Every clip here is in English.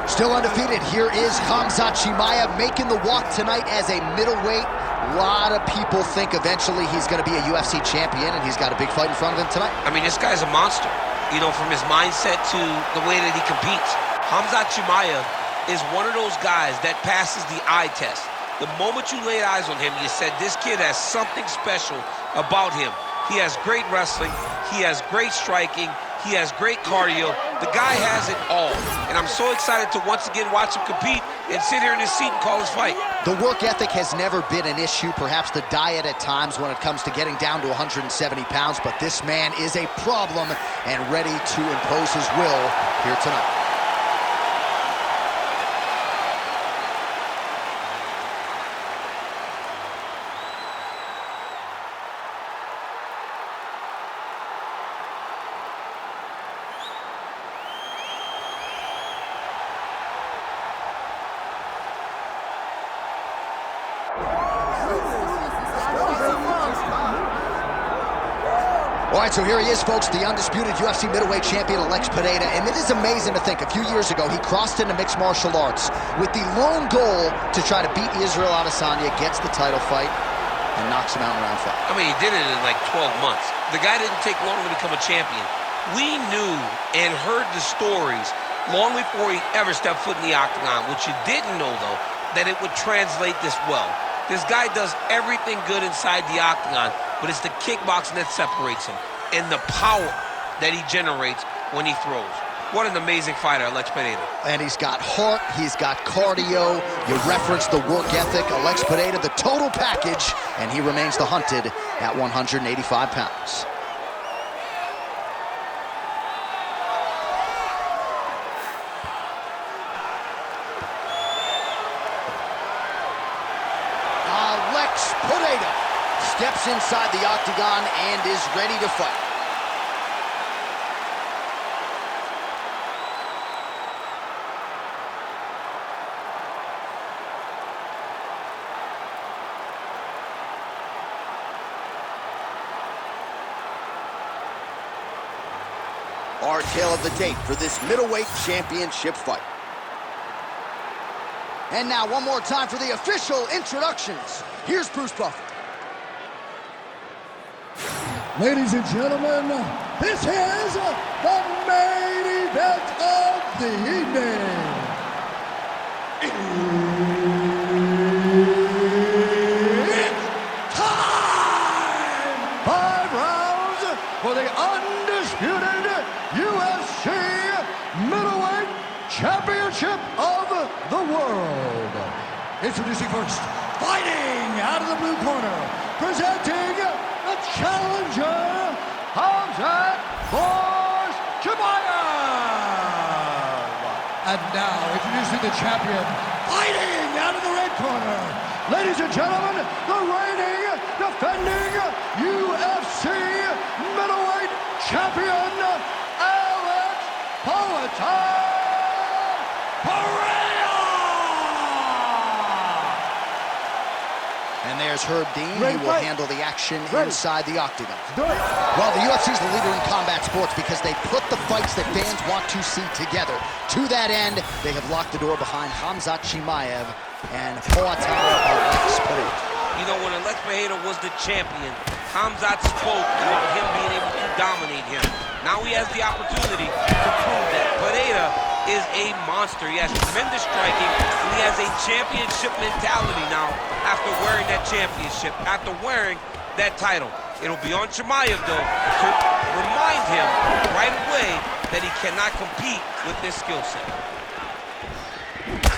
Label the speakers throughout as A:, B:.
A: Still undefeated, here is Khamzat Chimaev making the walk tonight as a middleweight. A lot of people think eventually he's going to be a UFC champion, and he's got a big fight in front of him tonight.
B: I mean, this guy's a monster, you know, from his mindset to the way that he competes. Khamzat Chimaev is one of those guys that passes the eye test. The moment you laid eyes on him, you said, this kid has something special about him. He has great wrestling, he has great striking, he has great cardio. The guy has it all. And I'm so excited to once again watch him compete and sit here in his seat and call his fight.
A: The work ethic has never been an issue, perhaps the diet at times when it comes to getting down to 170 pounds, but this man is a problem and ready to impose his will here tonight. All right, so here he is, folks, the undisputed UFC middleweight champion, Alex Pereira. And it is amazing to think, a few years ago, he crossed into mixed martial arts with the lone goal to try to beat Israel Adesanya, gets the title fight, and knocks him out in round 5.
B: I mean, he did it in like 12 months. The guy didn't take long to become a champion. We knew and heard the stories long before he ever stepped foot in the octagon. What you didn't know, though, that it would translate this well. This guy does everything good inside the octagon, but it's the kickboxing that separates him and the power that he generates when he throws. What an amazing fighter, Alex Pereira.
A: And he's got heart, he's got cardio, you referenced the work ethic. Alex Pereira, the total package, and he remains the hunted at 185 pounds. Alex Pereira steps inside the octagon and is ready to fight. Our tale of the tape for this middleweight championship fight. And now one more time for the official introductions. Here's Bruce Buffer.
C: Ladies and gentlemen, this is the main event of the evening. It's time! 5 rounds for the undisputed UFC middleweight championship of the world. Introducing first, fighting out of the blue corner, presenting the challenger, Khamzat Chimaev. And now, introducing the champion, fighting out of the red corner, ladies and gentlemen, the reigning, defending UFC middleweight champion, Alex Pereira.
A: And there's Herb Dean. He will handle the action inside the octagon. Well, the UFC is the leader in combat sports because they put the fights that fans want to see together. To that end, they have locked the door behind Khamzat Chimaev and Alex Pereira.
B: You know, when Alex Pereira was the champion, Khamzat spoke about him being able to dominate him. Now he has the opportunity to prove that. Pereira is a monster. He has tremendous striking, and he has a championship mentality now after wearing that championship, after wearing that title. It'll be on Chimaev, though, to remind him right away that he cannot compete with this skill set.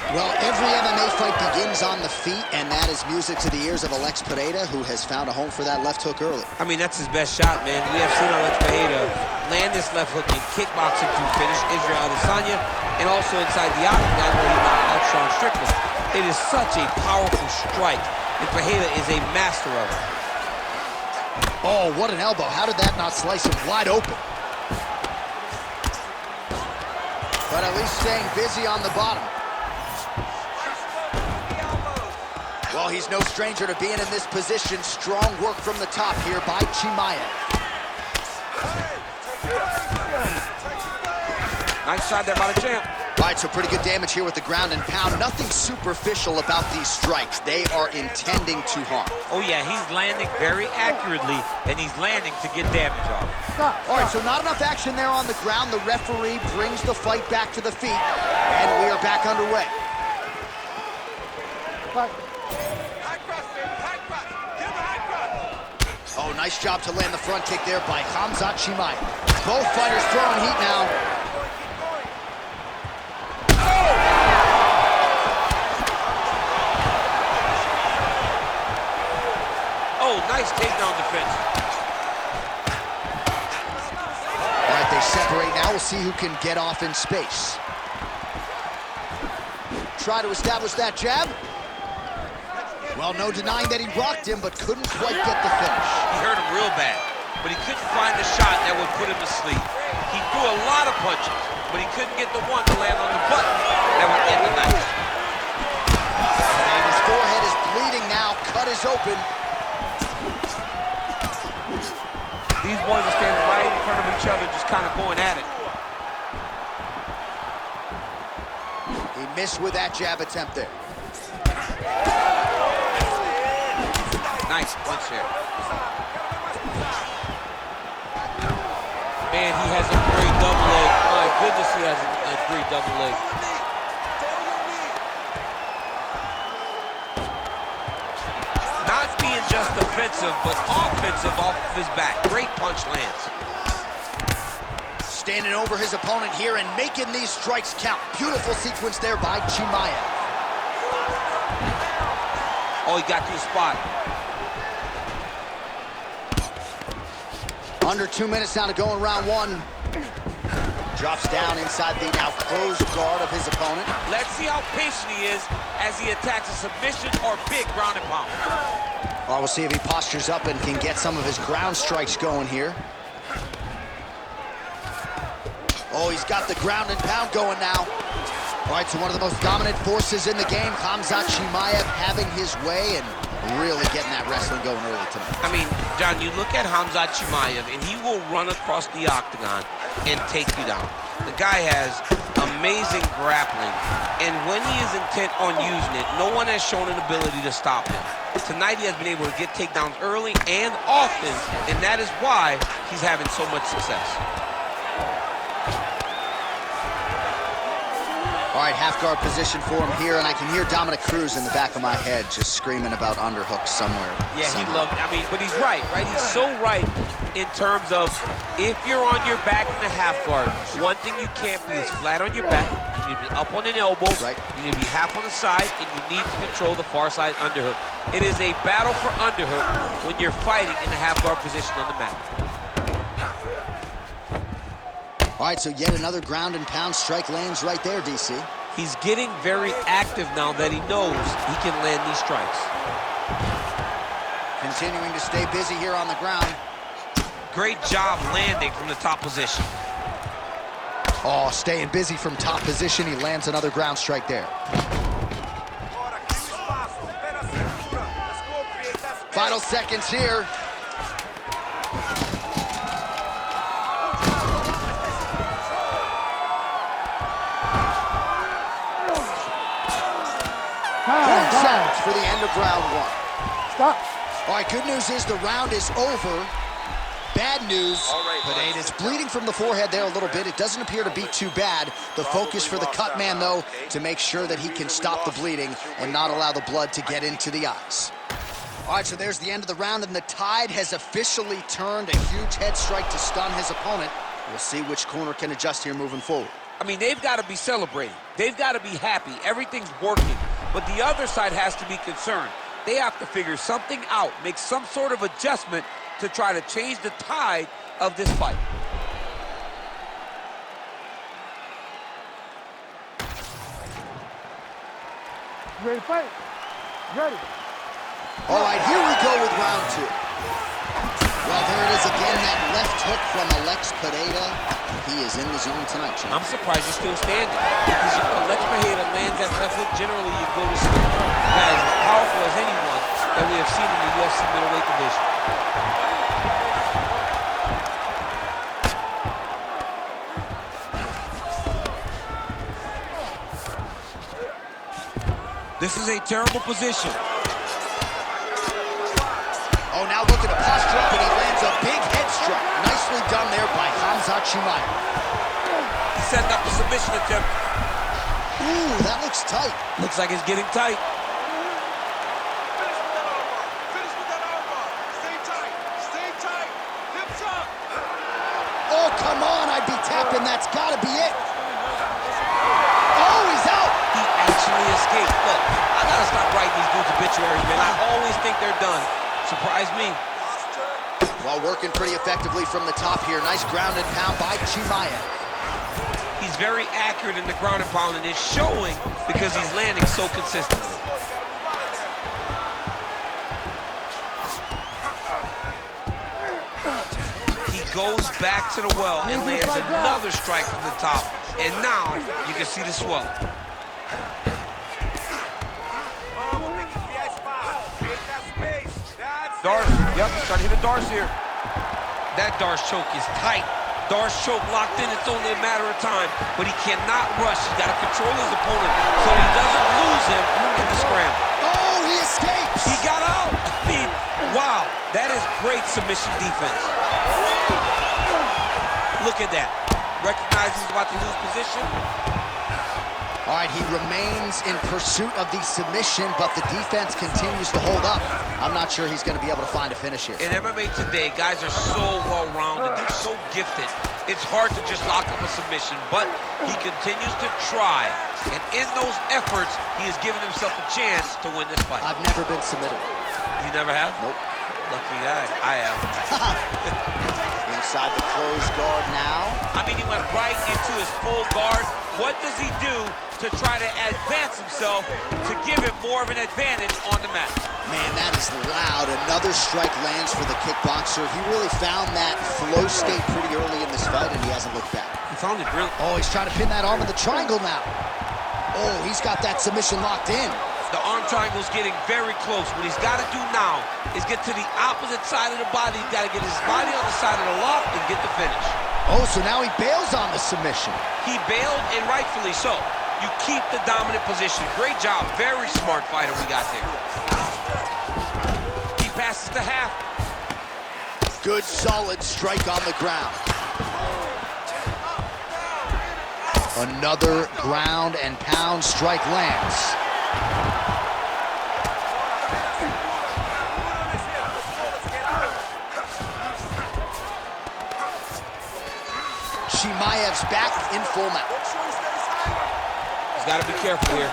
A: Well, every MMA fight begins on the feet, and that is music to the ears of Alex Pereira, who has found a home for that left hook early.
B: I mean, that's his best shot, man. We have seen Alex Pereira land this left hook in kickboxing to finish Israel Adesanya, and also inside the octagon where he knocked out Sean Strickland. It is such a powerful strike, and Pereira is a master of it.
A: Oh, what an elbow. How did that not slice him wide open? But at least staying busy on the bottom. Well, he's no stranger to being in this position. Strong work from the top here by Chimaev.
B: Nice shot there by the champ.
A: All right, so pretty good damage here with the ground and pound. Nothing superficial about these strikes. They are intending to harm.
B: Oh, yeah, he's landing very accurately, and he's landing to get damage off.
A: All right, so not enough action there on the ground. The referee brings the fight back to the feet, and we are back underway. Oh, nice job to land the front kick there by Khamzat Chimaev. Both fighters throwing heat now.
B: Oh, nice takedown defense.
A: All right, they separate now. We'll see who can get off in space. Try to establish that jab. Well, no denying that he rocked him, but couldn't quite get the finish.
B: He hurt him real bad, but he couldn't find the shot that would put him to sleep. He threw a lot of punches, but he couldn't get the one to land on the button that would end the night.
A: And his forehead is bleeding now. Cut is open.
B: These boys are standing right in front of each other, just kind of going at it.
A: He missed with that jab attempt there.
B: Nice punch there. Man, he has a great double leg. My goodness, he has a great double leg. Not being just defensive, but offensive off of his back. Great punch lands.
A: Standing over his opponent here and making these strikes count. Beautiful sequence there by Chimaev.
B: Oh, he got to the spot.
A: Under 2 minutes now to go in round one. Drops down inside the now closed guard of his opponent.
B: Let's see how patient he is as he attacks a submission or big ground and pound.
A: Well, we'll see if he postures up and can get some of his ground strikes going here. Oh, he's got the ground and pound going now. All right, so one of the most dominant forces in the game, Khamzat Chimaev having his way and really getting that wrestling going early tonight.
B: I mean, John, you look at Khamzat Chimaev, and he will run across the octagon and take you down. The guy has amazing grappling, and when he is intent on using it, no one has shown an ability to stop him. Tonight, he has been able to get takedowns early and often, and that is why he's having so much success.
A: All right, half guard position for him here, and I can hear Dominic Cruz in the back of my head just screaming about underhooks somewhere.
B: Yeah, he loved it. I mean, but he's right? He's so right in terms of if you're on your back in the half guard, one thing you can't be is flat on your back. You need to be up on an elbow. Right. You need to be half on the side, and you need to control the far side underhook. It is a battle for underhook when you're fighting in the half guard position on the mat.
A: All right, so yet another ground and pound strike lands right there, DC.
B: He's getting very active now that he knows he can land these strikes.
A: Continuing to stay busy here on the ground.
B: Great job landing from the top position.
A: Oh, staying busy from top position. He lands another ground strike there. Final seconds here. Seconds for the end of round one.
C: Stop.
A: All right, good news is the round is over. Bad news, Pereira's bleeding from the forehead there a little bit. It doesn't appear to be too bad. The focus for the cut man, though, to make sure that he can stop the bleeding and not allow the blood to get into the eyes. All right, so there's the end of the round, and the tide has officially turned. A huge head strike to stun his opponent. We'll see which corner can adjust here moving forward.
B: I mean, they've got to be celebrating. They've got to be happy. Everything's working. But the other side has to be concerned. They have to figure something out, make some sort of adjustment to try to change the tide of this fight.
C: You ready to fight? Ready.
A: All right, here we go with round two. Well, there it is again, that left hook from Alex Pereira. He is in the zone tonight, Sean.
B: I'm surprised you're still standing. Because Alex Pereira lands that left hook, generally you go to sleep. That is as powerful as anyone that we have seen in the UFC middleweight division. This is a terrible position.
A: Oh, now look at a posture up, and he lands a big head strike. Nicely done there by Khamzat Chimaev.
B: He's setting up the submission attempt.
A: Ooh, that looks tight.
B: Looks like it's getting tight.
D: Finish with that armbar. Stay tight. Stay tight. Hips up.
A: Oh, come on, I'd be tapping. That's got to be it. Oh, he's out.
B: He actually escaped. Look, I got to stop writing these dudes obituaries, man. I always think they're done. Surprise me.
A: Well, working pretty effectively from the top here. Nice ground and pound by Chimaev.
B: He's very accurate in the ground and pound, and it's showing because he's landing so consistently. He goes back to the well and lands another strike from the top. And now you can see the swelling. Darce, yep, trying to hit a Darce here. That Darce choke is tight. Darce choke locked in, it's only a matter of time, but he cannot rush. He's got to control his opponent so he doesn't lose him in the scramble.
A: Oh, he escapes.
B: He got out. Wow, that is great submission defense. Look at that. Recognizes he's about to lose position.
A: All right, he remains in pursuit of the submission, but the defense continues to hold up. I'm not sure he's going to be able to find a finish here.
B: In MMA today, guys are so well-rounded. They're so gifted. It's hard to just lock up a submission, but he continues to try. And in those efforts, he has given himself a chance to win this fight.
A: I've never been submitted.
B: You never have?
A: Nope.
B: Lucky guy. I am.
A: Inside the closed guard now.
B: I mean, he went right into his full guard. What does he do to try to advance himself to give him more of an advantage on the mat?
A: Man, that is loud. Another strike lands for the kickboxer. He really found that flow state pretty early in this fight, and he hasn't looked back.
B: He found it really.
A: Oh, he's trying to pin that arm in the triangle now. Oh, he's got that submission locked in.
B: The arm triangle's getting very close. What he's got to do now is get to the opposite side of the body. He's got to get his body on the side of the lock and get the finish.
A: Oh, so now he bails on the submission.
B: He bailed, and rightfully so. You keep the dominant position. Great job. Very smart fighter we got there. He passes to half.
A: Good, solid strike on the ground. Another ground and pound strike lands. Chimaev's back in full mount.
B: He's got to be careful here.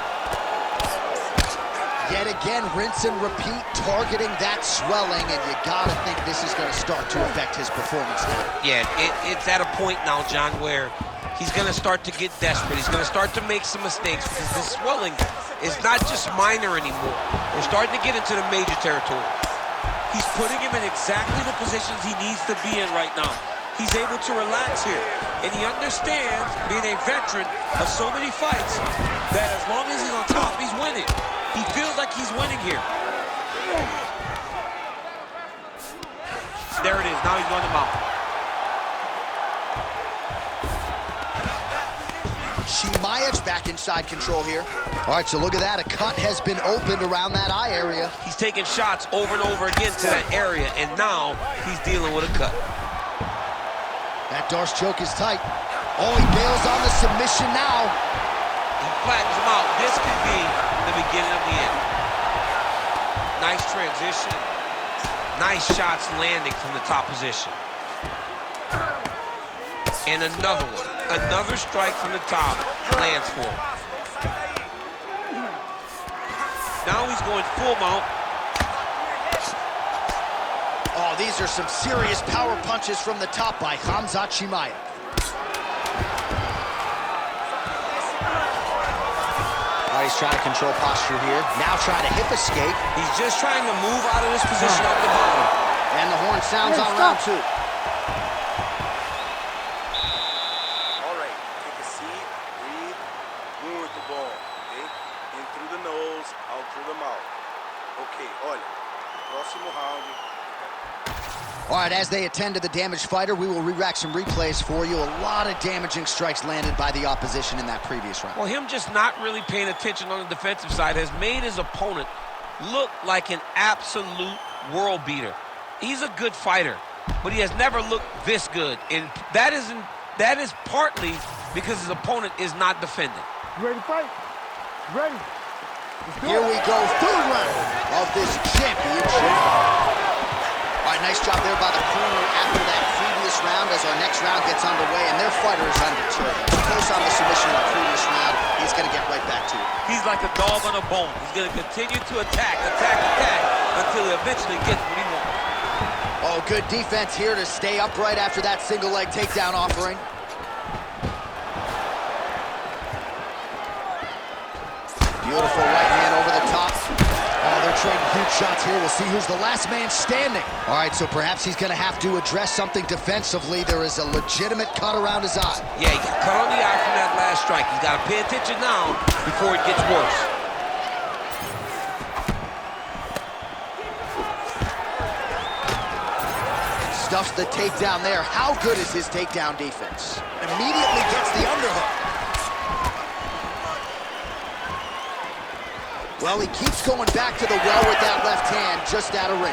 A: Yet again, rinse and repeat, targeting that swelling, and you gotta think this is gonna start to affect his performance now.
B: Yeah, it's at a point now, John, where he's gonna start to get desperate. He's gonna start to make some mistakes because this swelling is not just minor anymore. We're starting to get into the major territory. He's putting him in exactly the positions he needs to be in right now. He's able to relax here, and he understands, being a veteran of so many fights, that as long as he's on top, he's winning. He feels like he's winning here. There it is. Now he's on the mount.
A: Chimaev's back inside control here. All right, so look at that. A cut has been opened around that eye area.
B: He's taking shots over and over again to that area, and now he's dealing with a cut.
A: That Darce choke is tight. Oh, he bails on the submission now.
B: He flattens him out. This could be the beginning of the end. Nice transition. Nice shots landing from the top position. And another one. Another strike from the top lands for him. Now he's going full mount.
A: Oh, these are some serious power punches from the top by Khamzat Chimaev. Oh, he's trying to control posture here. Now trying to hip escape.
B: He's just trying to move out of this position up the bottom.
A: And the horn sounds on round two.
D: All right, take a seat, breathe, muito bom, okay? In through the nose, out through the mouth. Okay, olha, próximo round.
A: All right, right, as they attend to the damaged fighter, we will re-rack some replays for you. A lot of damaging strikes landed by the opposition in that previous round.
B: Well, him just not really paying attention on the defensive side has made his opponent look like an absolute world beater. He's a good fighter, but he has never looked this good, and that is partly because his opponent is not defending.
C: You ready to fight? Ready.
A: Here we go, third round of this championship. All right, nice job there by the corner after that previous round as our next round gets underway, and their fighter is undeterred. He's close on the submission in the previous round. He's going to get right back to it.
B: He's like a dog on a bone. He's going to continue to attack, until he eventually gets what he wants.
A: Oh, good defense here to stay upright after that single leg takedown offering. Beautiful right hand over the top. Oh, they're trading huge shots here. We'll see who's the last man standing. All right, so perhaps he's going to have to address something defensively. There is a legitimate cut around his eye.
B: Yeah, he got cut on the eye from that last strike. He's got to pay attention now before it gets worse.
A: Stuffs the takedown there. How good is his takedown defense? Immediately gets the underhook. Well, he keeps going back to the well with that left hand, just out of range.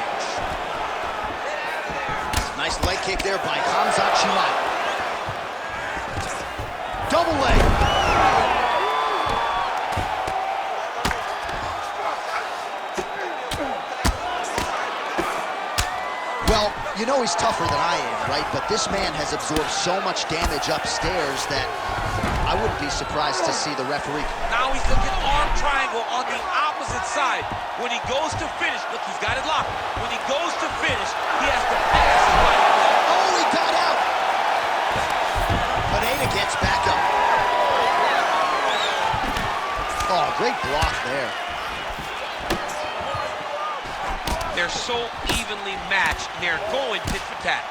A: Nice leg kick there by Khamzat Chimaev. Double leg. Well, you know he's tougher than I am, right? But this man has absorbed so much damage upstairs that I wouldn't be surprised to see the referee.
B: Now he's looking arm triangle on the opposite side. When he goes to finish, look, he's got it locked. When he goes to finish, he has to pass his body.
A: Oh, he got out. Pereira gets back up. Oh, great block there.
B: They're so evenly matched, and they're going tit for tat.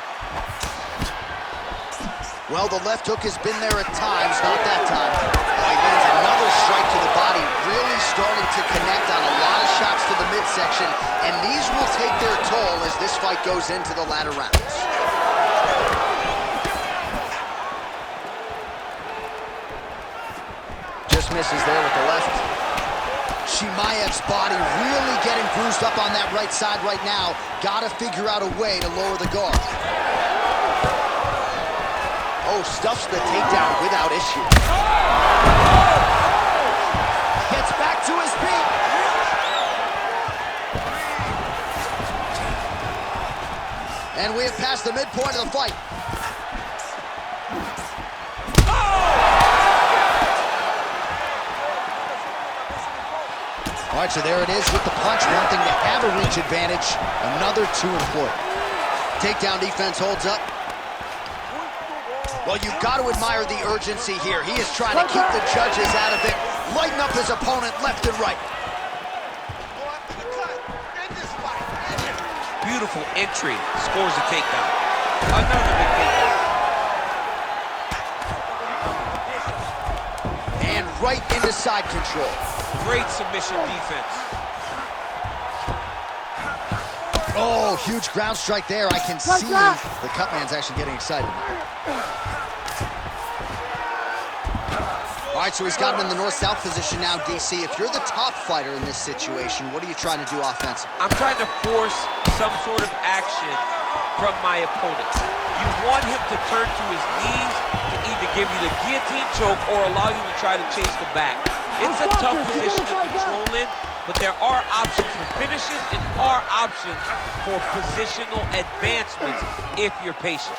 A: Well, the left hook has been there at times, not that time. Oh, he lands another strike to the body, really starting to connect on a lot of shots to the midsection, and these will take their toll as this fight goes into the latter rounds. Just misses there with the left. Chimaev's body really getting bruised up on that right side right now. Gotta figure out a way to lower the guard. Oh, stuffs the takedown without issue. Gets back to his feet. And we have passed the midpoint of the fight. All right, so there it is with the punch. One thing to have a reach advantage, another to employ. Takedown defense holds up. Well, you've got to admire the urgency here. He is trying to keep the judges out of it, lighten up his opponent left and right.
B: Beautiful entry, scores a takedown. Another big takedown.
A: And right into side control.
B: Great submission defense.
A: Oh, huge ground strike there. I can see the cut man's actually getting excited. All right, so he's got him in the north-south position now, DC. If you're the top fighter in this situation, what are you trying to do offensively?
B: I'm trying to force some sort of action from my opponent. You want him to turn to his knees to either give you the guillotine choke or allow you to try to chase the back. It's a tough position to control in, but there are options for finishes and are options for positional advancements if you're patient.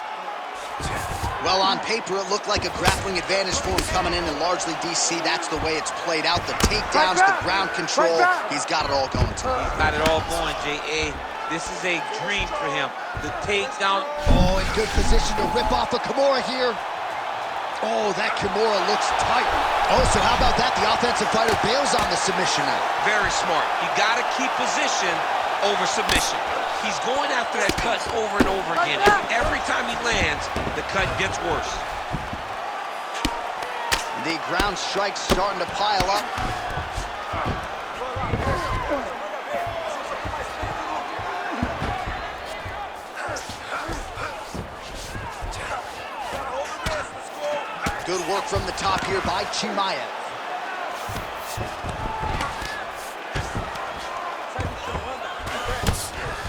A: Well, on paper, it looked like a grappling advantage for him coming in, and largely, DC, that's the way it's played out. The takedowns, the ground control, he's got it all going tonight.
B: He's got it all going, J.A. This is a dream for him. The takedown.
A: Oh, in good position to rip off a Kimura here. Oh, that Kimura looks tight. Oh, so how about that? The offensive fighter bails on the submission now.
B: Very smart. You got to keep position over submission. He's going after that cut over and over again. And every time he lands, the cut gets worse.
A: The ground strikes starting to pile up. Good work from the top here by Chimaev.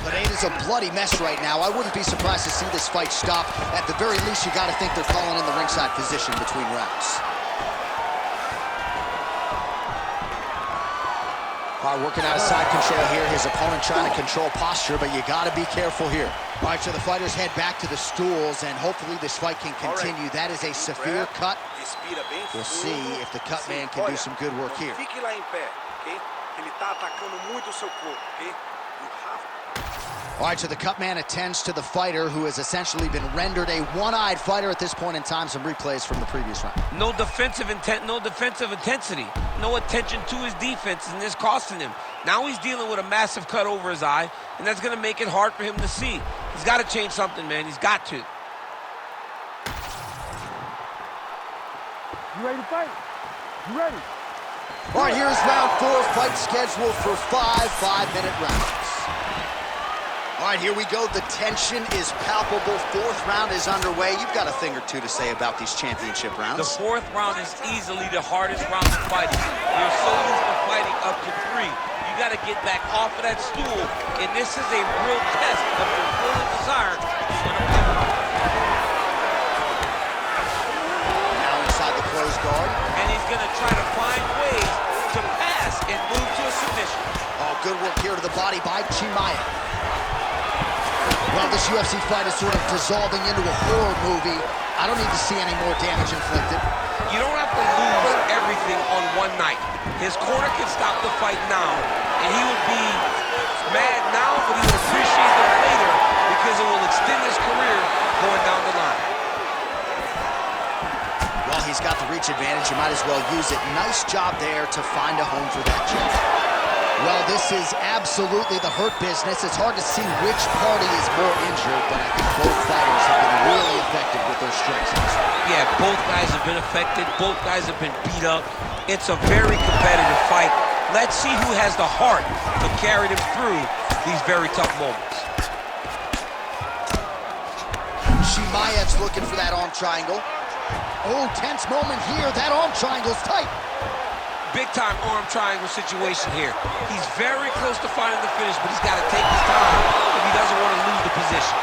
A: Pereira's a bloody mess right now. I wouldn't be surprised to see this fight stop. At the very least, you got to think they're calling in the ringside position between rounds. All right, working out of side control here. His opponent trying to control posture, but you got to be careful here. All right, so the fighters head back to the stools, and hopefully this fight can continue. That is a severe cut. We'll see if the cut man can do some good work here. All right, so the cut man attends to the fighter who has essentially been rendered a one-eyed fighter at this point in time. Some replays from the previous round.
B: No defensive intent, no defensive intensity, no attention to his defense, and this costing him. Now he's dealing with a massive cut over his eye, and that's going to make it hard for him to see. He's got to change something, man. He's got to.
C: You ready to fight? You ready?
A: All right, here's round 4, fight scheduled for 5 5-minute rounds. All right, here we go. The tension is palpable. 4th round is underway. You've got a thing or two to say about these championship rounds.
B: The 4th round is easily the hardest round of fighting. You're so used to fighting up to 3. You got to get back off of that stool, and this is a real test of your will and desire.
A: Now inside the closed guard.
B: And he's going to try to find ways to pass and move to a submission.
A: Oh, good work here to the body by Chimaev. Well, this UFC fight is sort of dissolving into a horror movie. I don't need to see any more damage inflicted.
B: You don't have to lose everything on one night. His corner can stop the fight now, and he would be mad now, but he would appreciate it later because it will extend his career going down the line.
A: Well, he's got the reach advantage. You might as well use it. Nice job there to find a home for that jab. Well, this is absolutely the hurt business. It's hard to see which party is more injured, but I think both fighters have been really effective with their strikes.
B: Yeah, both guys have been affected. Both guys have been beat up. It's a very competitive fight. Let's see who has the heart to carry them through these very tough moments.
A: Chimaev's looking for that arm triangle. Oh, tense moment here. That arm triangle's tight.
B: Big-time arm triangle situation here. He's very close to finding the finish, but he's got to take his time if he doesn't want to lose the position.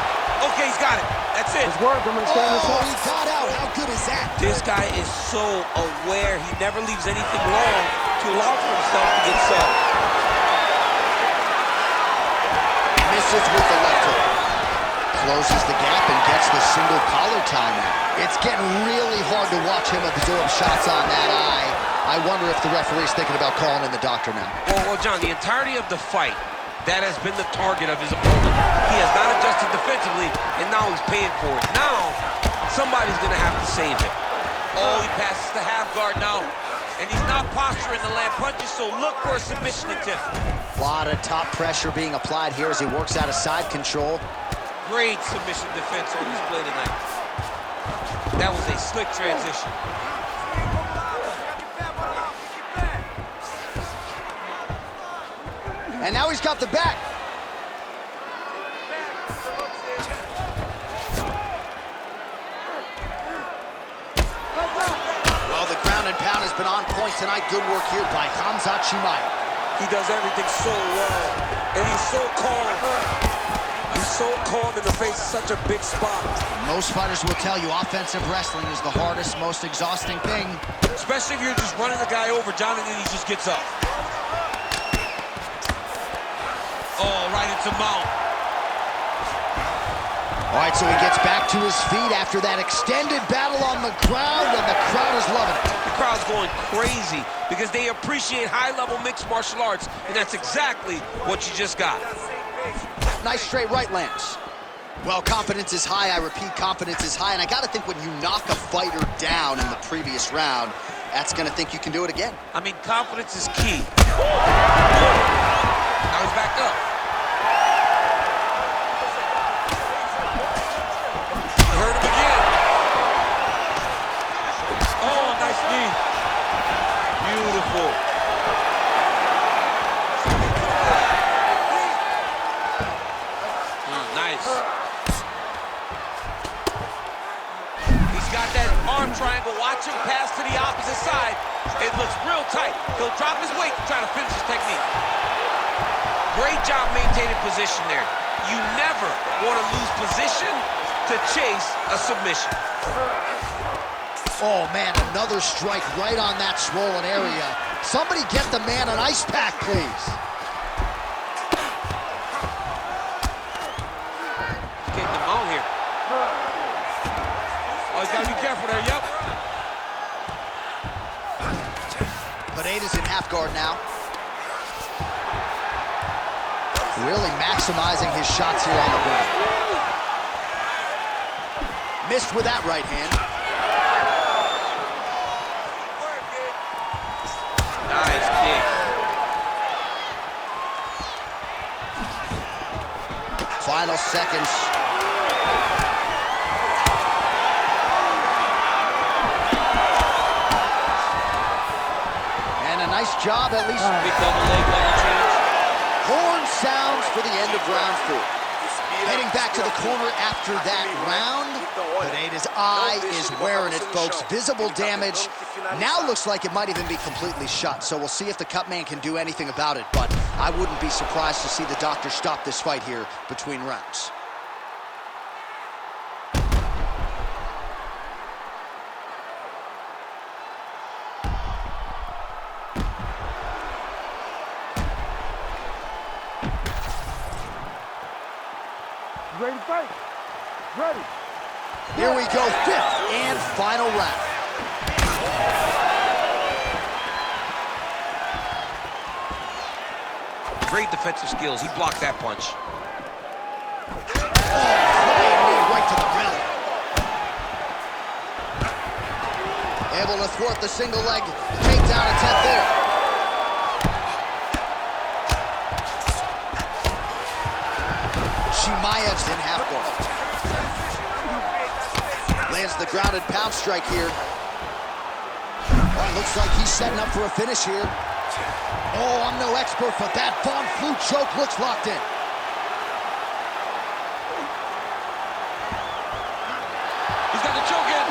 B: Okay, he's got it. That's it.
C: It's work. I'm going to stand this up.
A: He got out. How good is that?
B: This guy is so aware. He never leaves anything long to allow for himself to get subbed.
A: Misses with the left hook. Closes the gap and gets the single collar tie now. It's getting really hard to watch him absorb shots on that eye. I wonder if the referee's thinking about calling in the doctor now.
B: Well, John, the entirety of the fight, that has been the target of his opponent. He has not adjusted defensively, and now he's paying for it. Now, somebody's going to have to save him. Oh, he passes the half guard now, and he's not posturing to land punches, so look for a submission attempt.
A: A lot of top pressure being applied here as he works out of side control.
B: Great submission defense on display tonight. That was a slick transition.
A: And now he's got the back. Well, the ground and pound has been on point tonight. Good work here by Khamzat Chimaev.
E: He does everything so well, and he's so calm. He's so calm in the face of such a big spot.
A: Most fighters will tell you offensive wrestling is the hardest, most exhausting thing.
B: Especially if you're just running the guy over, John, and then he just gets up. Oh, right into mount.
A: All right, so he gets back to his feet after that extended battle on the ground, and the crowd is loving it.
B: The crowd's going crazy because they appreciate high-level mixed martial arts, and that's exactly what you just got.
A: Nice straight right lands. Well, confidence is high. I repeat, confidence is high, and I got to think when you knock a fighter down in the previous round, that's going to think you can do it again.
B: I mean, confidence is key. Now he's back up. Hurt him again. Oh, nice knee. Beautiful. Nice. He's got that arm triangle. Watch him pass to the opposite side. It looks real tight. He'll drop his weight to try to finish his technique. Great job maintaining position there. You never want to lose position to chase a submission.
A: Oh, man, another strike right on that swollen area. Somebody get the man an ice pack, please.
B: Getting him out here. Oh, he's got to be careful there, yep.
A: Pereira's in half guard now. Really maximizing his shots here on the ground. Missed with that right hand.
B: Nice kick.
A: Final seconds. And a nice job, at least.
B: Big double leg level change.
A: Horn sounds for the end of round 4. Heading back to the corner after that round. Pereira's eye is wearing it, folks. Visible damage. Now looks like it might even be completely shut. So we'll see if the cut man can do anything about it. But I wouldn't be surprised to see the doctor stop this fight here between rounds.
C: Ready to fight? Ready.
A: Here we go, 5th and final round.
B: Great defensive skills. He blocked that punch.
A: Flying knee right to the belly. Able to thwart the single leg takedown attempt there. Chimaev's in half guard. Lands the grounded pound strike here. Oh, looks like he's setting up for a finish here. Oh, I'm no expert, but that Von Flue choke looks locked in.
B: He's got the choke in.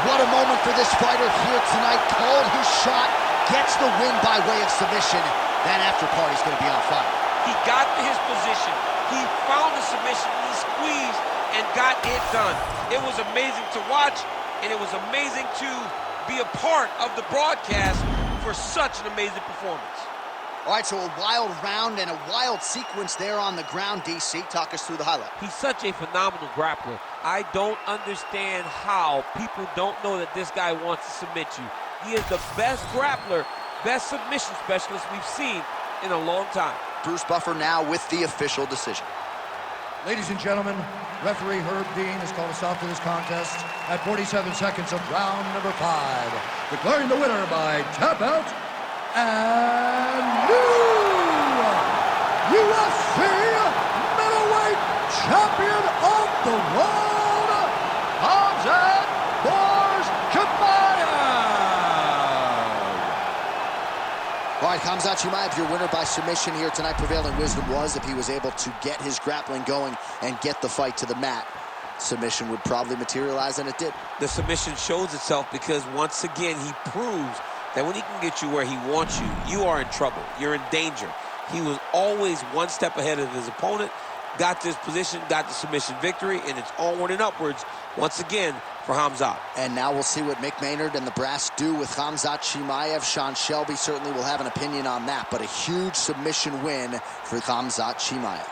A: What a moment for this fighter here tonight. Called his shot, gets the win by way of submission. That after party's going to be on fire.
B: He got to his position. He found the submission. He squeezed and got it done. It was amazing to watch, and it was amazing to be a part of the broadcast for such an amazing performance.
A: All right, so a wild round and a wild sequence there on the ground. DC, talk us through the highlight.
B: He's such a phenomenal grappler. I don't understand how people don't know that this guy wants to submit you. He is the best grappler, best submission specialist we've seen in a long time.
A: Bruce Buffer now with the official decision.
C: Ladies and gentlemen, referee Herb Dean has called a stop to this contest at 47 seconds of round number 5, declaring the winner by tap out and new UFC middleweight champion of the world, Khamzat Chimaev.
A: All right, Khamzat Chimaev, your winner by submission here tonight. Prevailing wisdom was if he was able to get his grappling going and get the fight to the mat, submission would probably materialize, and it did.
B: The submission shows itself because once again he proves that when he can get you where he wants you, you are in trouble. You're in danger. He was always one step ahead of his opponent, got this position, got the submission victory, and it's onward and upwards once again for Khamzat.
A: And now we'll see what Mick Maynard and the brass do with Khamzat Chimaev. Sean Shelby certainly will have an opinion on that, but a huge submission win for Khamzat Chimaev.